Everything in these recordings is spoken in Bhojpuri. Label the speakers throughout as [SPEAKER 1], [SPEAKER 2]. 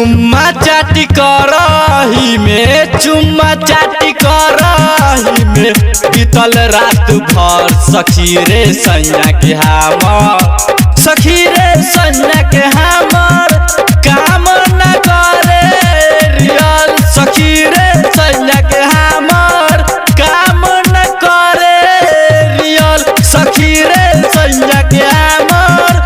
[SPEAKER 1] चुम्मा चाटी करही में चुम्मा चाटी करही में बीतल रात भर सखी रे सैया के हमर सखी रे सैया के हमर काम न करे रियल सखी रे सैया के हमर काम न करे रियल सखी रे सैया के हमर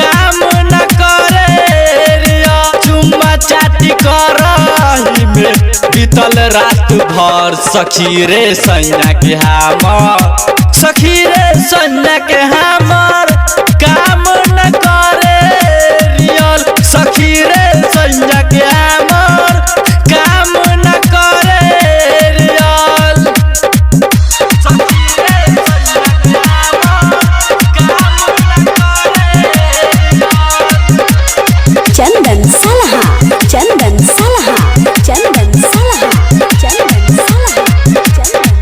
[SPEAKER 1] काम न करे रियल चुम्मा चाटी करही में बीतल रात भर सखी रे सैया के हमर सखी रे सैया के हमर काम न करे रियल सखी रे सैया के हमर काम न करे रियल सखी रे सैया के हमर काम न करे रियल।
[SPEAKER 2] चंदन सलहा चंदन सलहा चंदन सलहा चंदन सलहा चंदन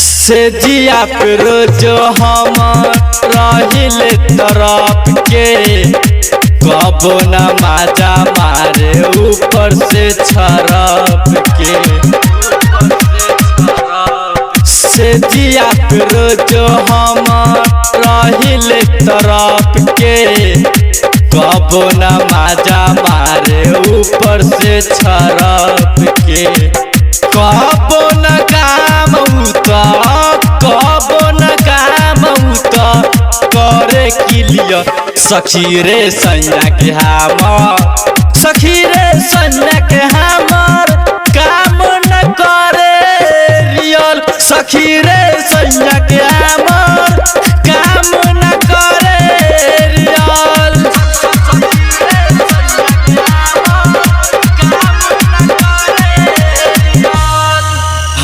[SPEAKER 1] से जिया पे रोज हम रहिले तरफ के कबो न माजा मारे ऊपर से छरप के से जिया पे रोज हम रहिले तरफ के कबो न माजा मारे ऊपर से छरप के कबो न काम उता कबो न काम उता करे किलिया सखी रे सैया के हमर सखी रे सैया के हमर काम न करे रियल सखी रे सैया के हमर काम न करे रियल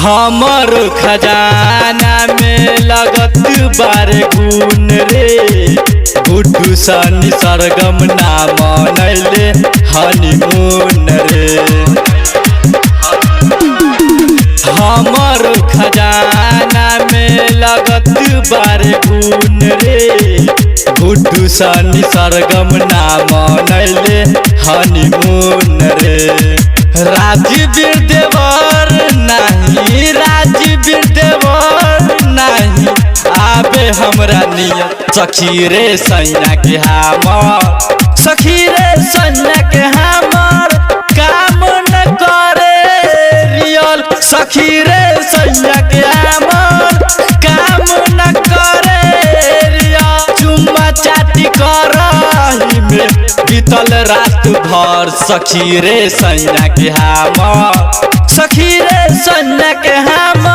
[SPEAKER 1] हमर खजाना में लगत बारे गुन रे गुड्डू सनी सरगम ना मनैले हनीमून रे हमर खजाना में लगत बारे गुन रे गुड्डू सनी सरगम ना मनैले हनीमून रे राजवीर देवर नहीं राजवीर देवर नहीं आबे हमरा नियत सखी रे सैया के हमर सखी रे सैया के हमर काम न करे रियल सखी रे सैया के हमर काम न करे रियल चुम्मा चाटी करही में बीतल रात भर सखी रे सैया के हमर सखी रे सैया के हमर